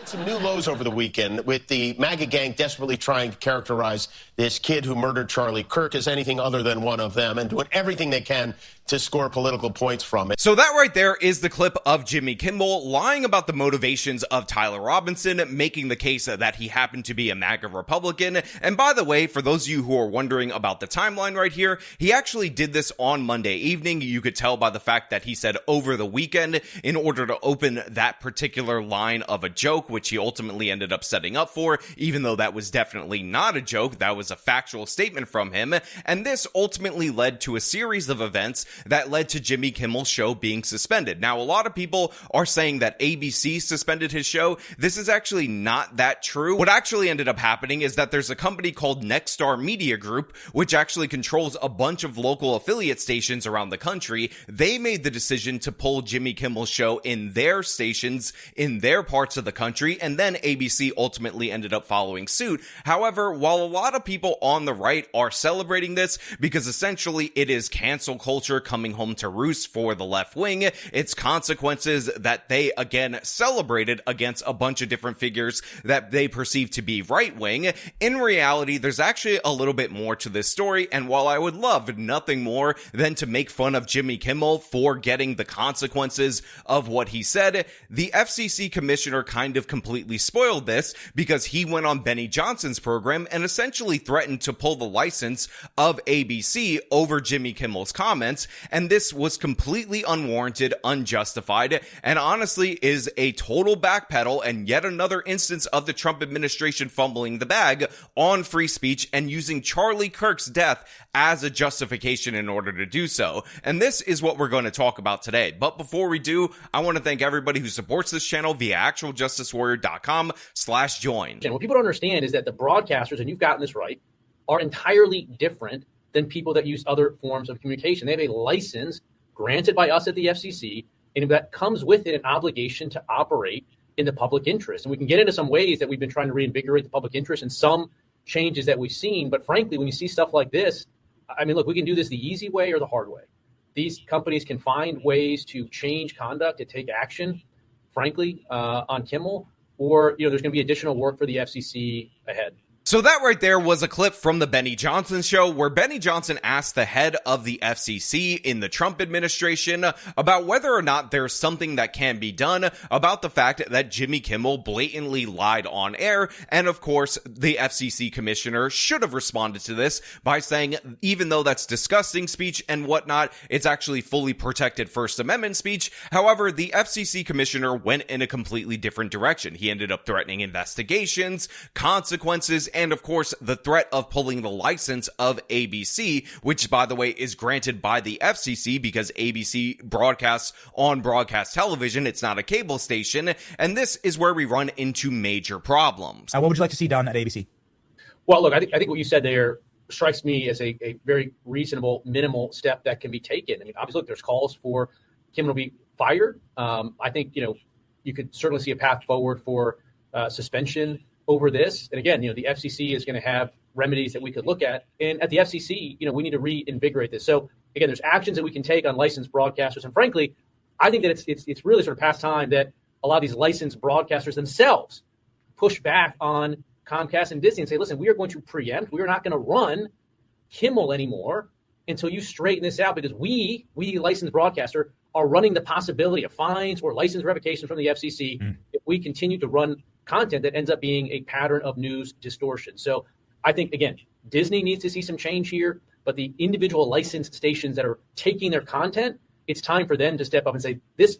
Some new lows over the weekend with the MAGA gang desperately trying to characterize this kid who murdered Charlie Kirk as anything other than one of them and doing everything they can to score political points from it. So that right there is the clip of Jimmy Kimmel lying about the motivations of Tyler Robinson, making the case that he happened to be a MAGA Republican. And by the way, for those of you who are wondering about the timeline right here, he actually did this on Monday evening. You could tell by the fact that he said over the weekend in order to open that particular line of a joke, which he ultimately ended up setting up for, even though that was definitely not a joke. That was a factual statement from him. And this ultimately led to a series of events that led to Jimmy Kimmel's show being suspended. Now, a lot of people are saying that ABC suspended his show. This is actually not that true. What actually ended up happening is that there's a company called Nexstar Media Group, which actually controls a bunch of local affiliate stations around the country. They made the decision to pull Jimmy Kimmel's show in their stations, in their parts of the country, and then ABC ultimately ended up following suit. However, while a lot of people on the right are celebrating this because essentially it is cancel culture coming home to roost for the left wing, it's consequences that they again celebrated against a bunch of different figures that they perceive to be right wing. In reality, there's actually a little bit more to this story, and while I would love nothing more than to make fun of Jimmy Kimmel for getting the consequences of what he said, the FCC commissioner kind of completely spoiled this because he went on Benny Johnson's program and essentially threatened to pull the license of ABC over Jimmy Kimmel's comments, and this was completely unwarranted, unjustified, and honestly is a total backpedal and yet another instance of the Trump administration fumbling the bag on free speech and using Charlie Kirk's death as a justification in order to do so. And this is what we're going to talk about today. But before we do, I want to thank everybody who supports this channel via actualjusticewarrior.com/join. And what people don't understand is that the broadcasters, and you've gotten this right, are entirely different than people that use other forms of communication. They have a license granted by us at the FCC, and that comes with it an obligation to operate in the public interest. And we can get into some ways that we've been trying to reinvigorate the public interest and some changes that we've seen. But frankly, when you see stuff like this, I mean, look, we can do this the easy way or the hard way. These companies can find ways to change conduct, to take action, frankly, on Kimmel, or there's going to be additional work for the FCC ahead. So that right there was a clip from the Benny Johnson show where Benny Johnson asked the head of the FCC in the Trump administration about whether or not there's something that can be done about the fact that Jimmy Kimmel blatantly lied on air. And of course, the FCC commissioner should have responded to this by saying, even though that's disgusting speech and whatnot, it's actually fully protected First Amendment speech. However, the FCC commissioner went in a completely different direction. He ended up threatening investigations, consequences, and of course, the threat of pulling the license of ABC, which, by the way, is granted by the FCC because ABC broadcasts on broadcast television. It's not a cable station. And this is where we run into major problems. What would you like to see done at ABC? Well, look, I think what you said there strikes me as a very reasonable, minimal step that can be taken. I mean, obviously, look, there's calls for Kimmel to be fired. I think, you could certainly see a path forward for suspension over this. And again, the FCC is going to have remedies that we could look at. And at the FCC, we need to reinvigorate this. So again, there's actions that we can take on licensed broadcasters. And frankly, I think that it's really sort of past time that a lot of these licensed broadcasters themselves push back on Comcast and Disney and say, listen, we are going to preempt. We are not going to run Kimmel anymore until you straighten this out, because we licensed broadcaster, are running the possibility of fines or license revocations from the FCC if we continue to run content that ends up being a pattern of news distortion. So I think, again, Disney needs to see some change here, but the individual licensed stations that are taking their content, it's time for them to step up and say, this,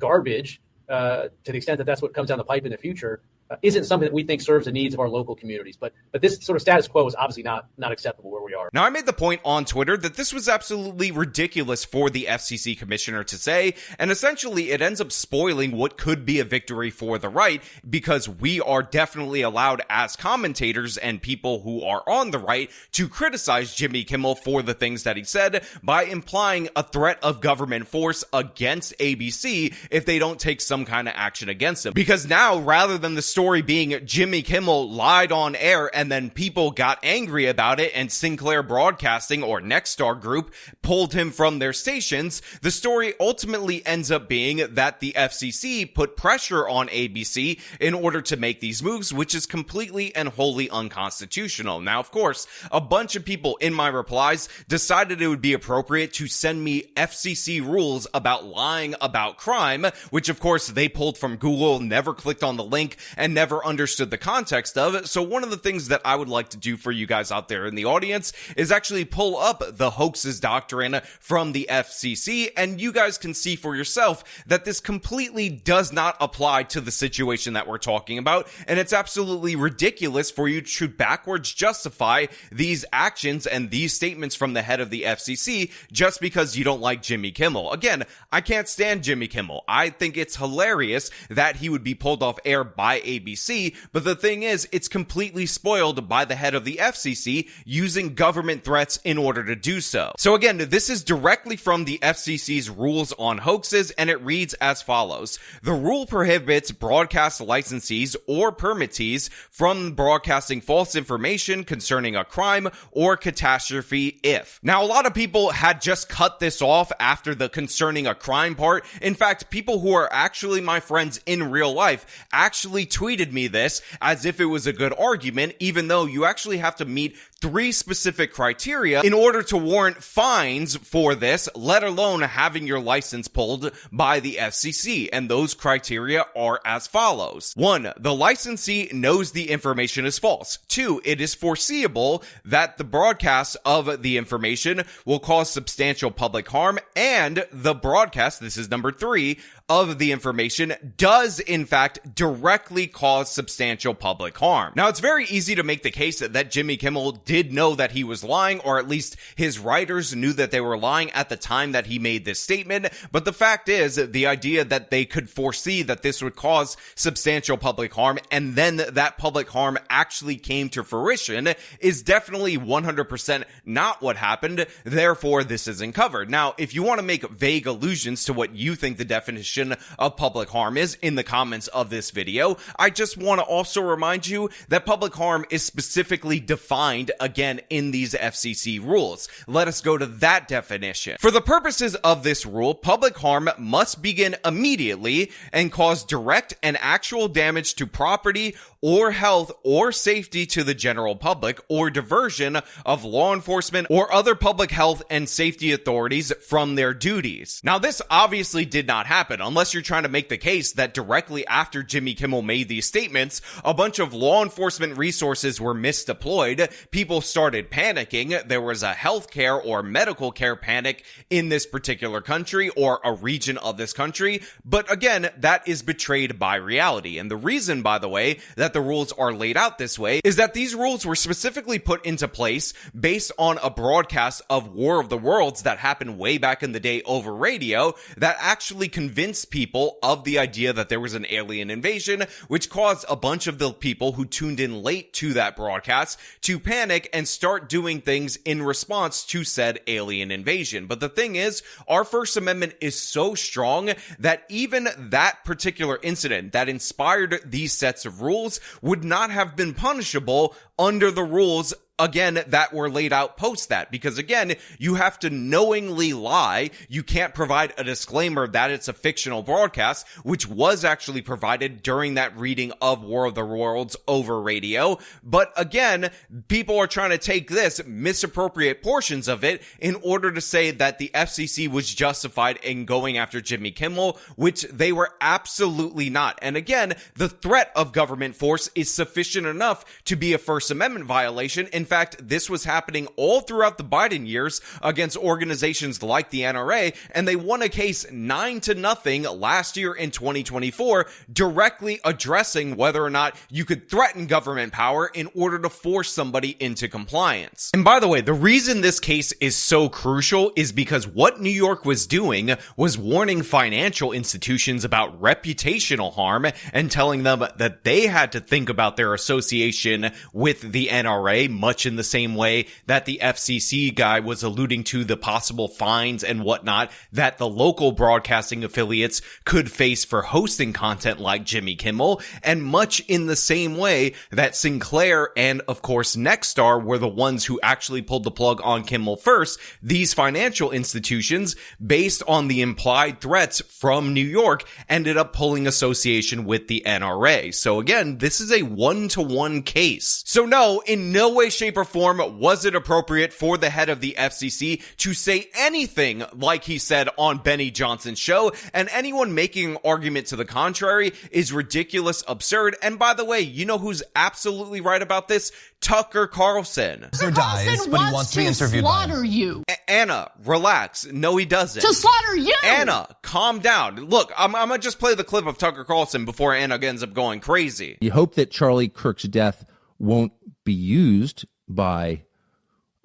garbage, to the extent that that's what comes down the pipe in the future, isn't something that we think serves the needs of our local communities. But this sort of status quo is obviously not acceptable where we are. Now, I made the point on Twitter that this was absolutely ridiculous for the FCC commissioner to say, and essentially it ends up spoiling what could be a victory for the right, because we are definitely allowed as commentators and people who are on the right to criticize Jimmy Kimmel for the things that he said by implying a threat of government force against ABC if they don't take some kind of action against him. Because now, rather than the story being Jimmy Kimmel lied on air and then people got angry about it and Sinclair Broadcasting or Nexstar Group pulled him from their stations, the story ultimately ends up being that the FCC put pressure on ABC in order to make these moves, which is completely and wholly unconstitutional. Now, of course, a bunch of people in my replies decided it would be appropriate to send me FCC rules about lying about crime, which of course they pulled from Google, never clicked on the link, and never understood the context of. So one of the things that I would like to do for you guys out there in the audience is actually pull up the hoaxes doctrine from the FCC, and you guys can see for yourself that this completely does not apply to the situation that we're talking about, and it's absolutely ridiculous for you to backwards justify these actions and these statements from the head of the FCC just because you don't like Jimmy Kimmel. Again, I can't stand Jimmy Kimmel. I think it's hilarious that he would be pulled off air by ABC, but the thing is, it's completely spoiled by the head of the FCC using government threats in order to do so. So again, this is directly from the FCC's rules on hoaxes, and it reads as follows. The rule prohibits broadcast licensees or permittees from broadcasting false information concerning a crime or catastrophe if. Now, a lot of people had just cut this off after the concerning a crime part. In fact, people who are actually my friends in real life actually tweeted me this as if it was a good argument, even though you actually have to meet 3 specific criteria in order to warrant fines for this, let alone having your license pulled by the FCC. And those criteria are as follows. 1, the licensee knows the information is false. 2, it is foreseeable that the broadcast of the information will cause substantial public harm, and the broadcast, this is number 3, of the information does in fact directly cause substantial public harm. Now, it's very easy to make the case that Jimmy Kimmel did know that he was lying, or at least his writers knew that they were lying at the time that he made this statement. But the fact is, the idea that they could foresee that this would cause substantial public harm and then that public harm actually came to fruition is definitely 100% not what happened. Therefore, this isn't covered. Now, if you want to make vague allusions to what you think the definition of public harm is in the comments of this video, I just want to also remind you that public harm is specifically defined again in these FCC rules. Let us go to that definition. For the purposes of this rule, public harm must begin immediately and cause direct and actual damage to property or health or safety to the general public, or diversion of law enforcement or other public health and safety authorities from their duties. Now, this obviously did not happen, unless you're trying to make the case that directly after Jimmy Kimmel made these statements, a bunch of law enforcement resources were misdeployed, people started panicking, there was a healthcare or medical care panic in this particular country or a region of this country. But again, that is betrayed by reality. And the reason, by the way, that the rules are laid out this way is that these rules were specifically put into place based on a broadcast of War of the Worlds that happened way back in the day over radio that actually convinced people of the idea that there was an alien invasion, which caused a bunch of the people who tuned in late to that broadcast to panic and start doing things in response to said alien invasion. But the thing is, our First Amendment is so strong that even that particular incident that inspired these sets of rules would not have been punishable under the rules again that were laid out post that, because again, you have to knowingly lie. You can't provide a disclaimer that it's a fictional broadcast, which was actually provided during that reading of War of the Worlds over radio. But again, people are trying to take this, misappropriate portions of it in order to say that the FCC was justified in going after Jimmy Kimmel, which they were absolutely not. And again, the threat of government force is sufficient enough to be a First Amendment violation. In fact, this was happening all throughout the Biden years against organizations like the NRA, and they won a case 9-0 last year in 2024, directly addressing whether or not you could threaten government power in order to force somebody into compliance. And by the way, the reason this case is so crucial is because what New York was doing was warning financial institutions about reputational harm and telling them that they had to think about their association with with the NRA, much in the same way that the FCC guy was alluding to the possible fines and whatnot that the local broadcasting affiliates could face for hosting content like Jimmy Kimmel, and much in the same way that Sinclair and, of course, Nexstar were the ones who actually pulled the plug on Kimmel first. These financial institutions, based on the implied threats from New York, ended up pulling association with the NRA. So again, this is a one-to-one case. So no, in no way, shape, or form was it appropriate for the head of the FCC to say anything like he said on Benny Johnson's show, and anyone making an argument to the contrary is ridiculous, absurd, and by the way, you know who's absolutely right about this? Tucker Carlson. Tucker Carlson wants to slaughter you. Anna, relax. No, he doesn't. To slaughter you. Anna, calm down. Look, I'm gonna just play the clip of Tucker Carlson before Anna ends up going crazy. You hope that Charlie Kirk's death won't be used by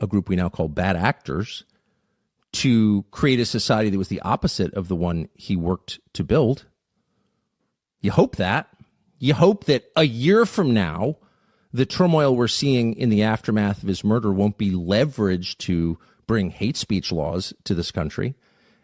a group we now call bad actors to create a society that was the opposite of the one he worked to build. You hope that. You hope that a year from now, the turmoil we're seeing in the aftermath of his murder won't be leveraged to bring hate speech laws to this country.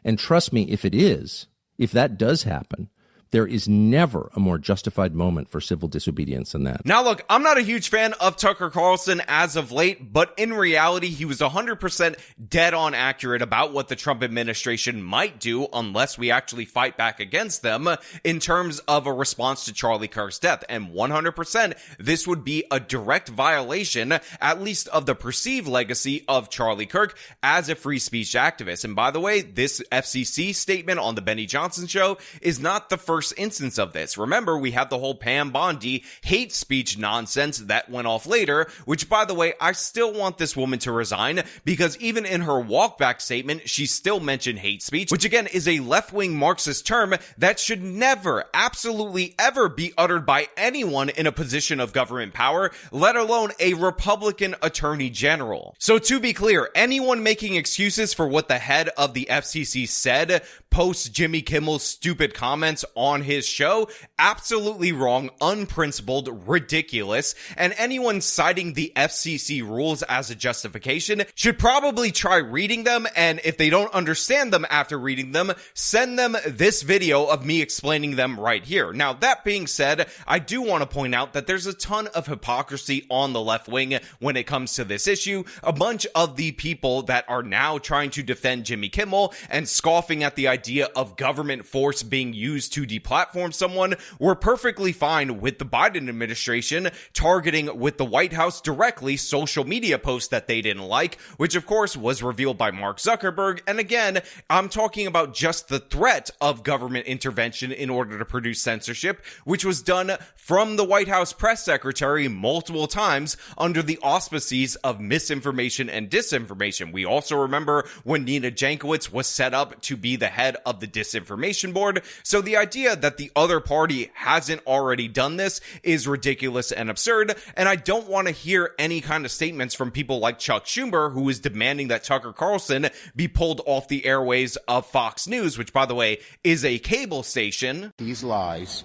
And trust me, if it is, if that does happen, there is never a more justified moment for civil disobedience than that. Now, look, I'm not a huge fan of Tucker Carlson as of late, but in reality, he was 100% dead on accurate about what the Trump administration might do unless we actually fight back against them in terms of a response to Charlie Kirk's death. And 100%, this would be a direct violation, at least of the perceived legacy of Charlie Kirk as a free speech activist. And by the way, this FCC statement on the Benny Johnson show is not the first instance of this. Remember, we had the whole Pam Bondi hate speech nonsense that went off later, which, by the way, I still want this woman to resign because even in her walkback statement, she still mentioned hate speech, which again is a left-wing Marxist term that should never, absolutely ever be uttered by anyone in a position of government power, let alone a Republican attorney general. So to be clear, anyone making excuses for what the head of the FCC said post Jimmy Kimmel's stupid comments on his show, absolutely wrong, unprincipled, ridiculous, and anyone citing the FCC rules as a justification should probably try reading them, and if they don't understand them after reading them, send them this video of me explaining them right here. Now, that being said, I do want to point out that there's a ton of hypocrisy on the left wing when it comes to this issue. A bunch of the people that are now trying to defend Jimmy Kimmel and scoffing at the idea of government force being used to deplatform someone were perfectly fine with the Biden administration targeting with the White House directly social media posts that they didn't like, which of course was revealed by Mark Zuckerberg. And again, I'm talking about just the threat of government intervention in order to produce censorship, which was done from the White House press secretary multiple times under the auspices of misinformation and disinformation. We also remember when Nina Jankowicz was set up to be the head of the disinformation board. So the idea that the other party hasn't already done this is ridiculous and absurd, and I don't want to hear any kind of statements from people like Chuck Schumer, who is demanding that Tucker Carlson be pulled off the airways of Fox News, which, by the way, is a cable station. These lies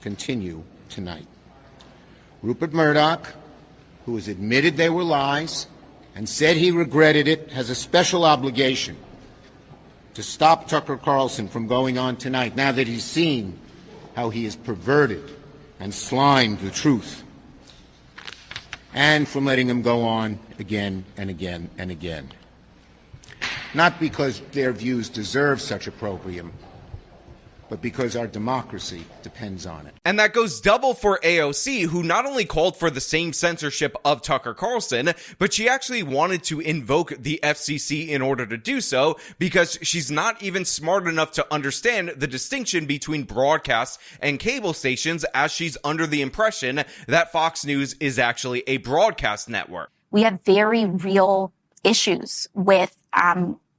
continue tonight. Rupert Murdoch, who has admitted they were lies and said he regretted it, has a special obligation to stop Tucker Carlson from going on tonight now that he's seen how he has perverted and slimed the truth, and from letting him go on again and again and again. Not because their views deserve such opprobrium, but because our democracy depends on it. And that goes double for AOC, who not only called for the same censorship of Tucker Carlson, but she actually wanted to invoke the FCC in order to do so, because she's not even smart enough to understand the distinction between broadcast and cable stations, as she's under the impression that Fox News is actually a broadcast network. We have very real issues with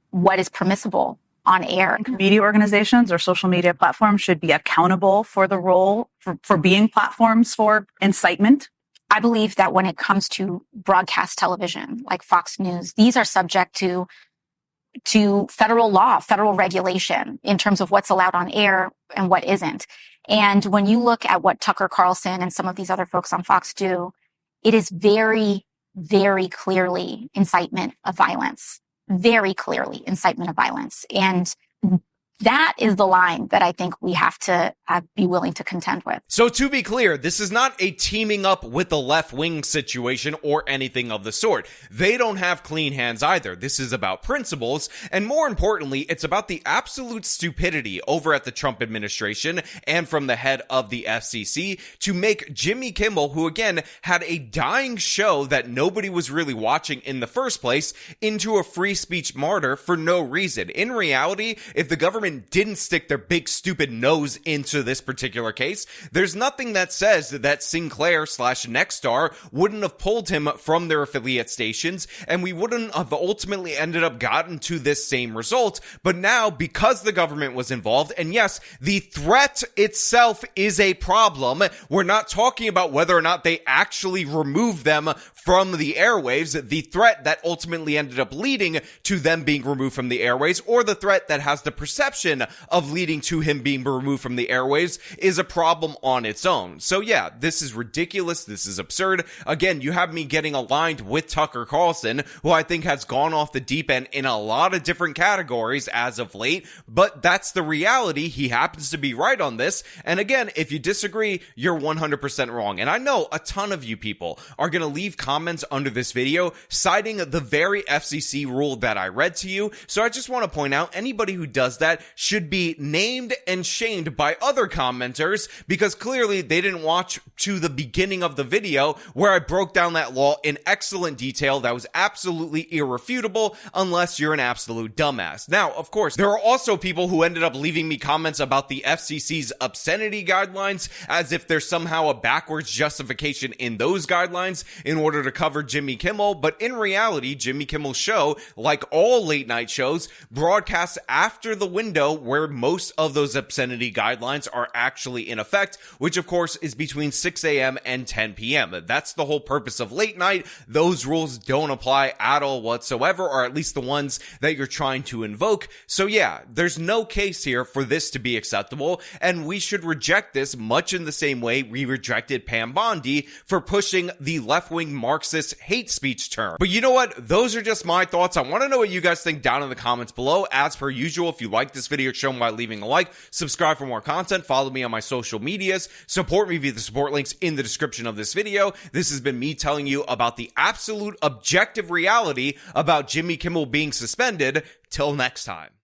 what is permissible on air. Media organizations or social media platforms should be accountable for the role for being platforms for incitement. I believe that when it comes to broadcast television, like Fox News, these are subject to federal law, federal regulation in terms of what's allowed on air and what isn't. And when you look at what Tucker Carlson and some of these other folks on Fox do, it is very, very clearly incitement of violence. Very clearly incitement of violence. And that is the line that I think we have to be willing to contend with. So to be clear, this is not a teaming up with the left wing situation or anything of the sort. They don't have clean hands either. This is about principles. And more importantly, it's about the absolute stupidity over at the Trump administration and from the head of the FCC to make Jimmy Kimmel, who again had a dying show that nobody was really watching in the first place, into a free speech martyr for no reason. In reality, if the government didn't stick their big stupid nose into this particular case, there's nothing that says that Sinclair/Nexstar wouldn't have pulled him from their affiliate stations, and we wouldn't have ultimately ended up gotten to this same result. But now, because the government was involved, and yes, the threat itself is a problem, we're not talking about whether or not they actually remove them from the airwaves, the threat that ultimately ended up leading to them being removed from the airwaves, or the threat that has the perception of leading to him being removed from the airwaves, is a problem on its own. So yeah, this is ridiculous. This is absurd. Again, you have me getting aligned with Tucker Carlson, who I think has gone off the deep end in a lot of different categories as of late, but that's the reality. He happens to be right on this. And again, if you disagree, you're 100% wrong. And I know a ton of you people are going to leave comments under this video citing the very FCC rule that I read to you. So I just want to point out, anybody who does that should be named and shamed by other commenters, because clearly they didn't watch to the beginning of the video where I broke down that law in excellent detail that was absolutely irrefutable, unless you're an absolute dumbass. Now, of course, there are also people who ended up leaving me comments about the FCC's obscenity guidelines, as if there's somehow a backwards justification in those guidelines in order to cover Jimmy Kimmel. But in reality, Jimmy Kimmel's show, like all late night shows, broadcasts after the window where most of those obscenity guidelines are actually in effect, which of course is between 6 a.m. and 10 p.m. That's the whole purpose of late night. Those rules don't apply at all whatsoever, or at least the ones that you're trying to invoke. So yeah, there's no case here for this to be acceptable, and we should reject this much in the same way we rejected Pam Bondi for pushing the left-wing Marxist hate speech term. But you know what? Those are just my thoughts. I want to know what you guys think down in the comments below. As per usual, if you like this video, show me by leaving a like, subscribe for more content, follow me on my social medias, support me via the support links in the description of this video. This has been me telling you about the absolute objective reality about Jimmy Kimmel being suspended. Till next time.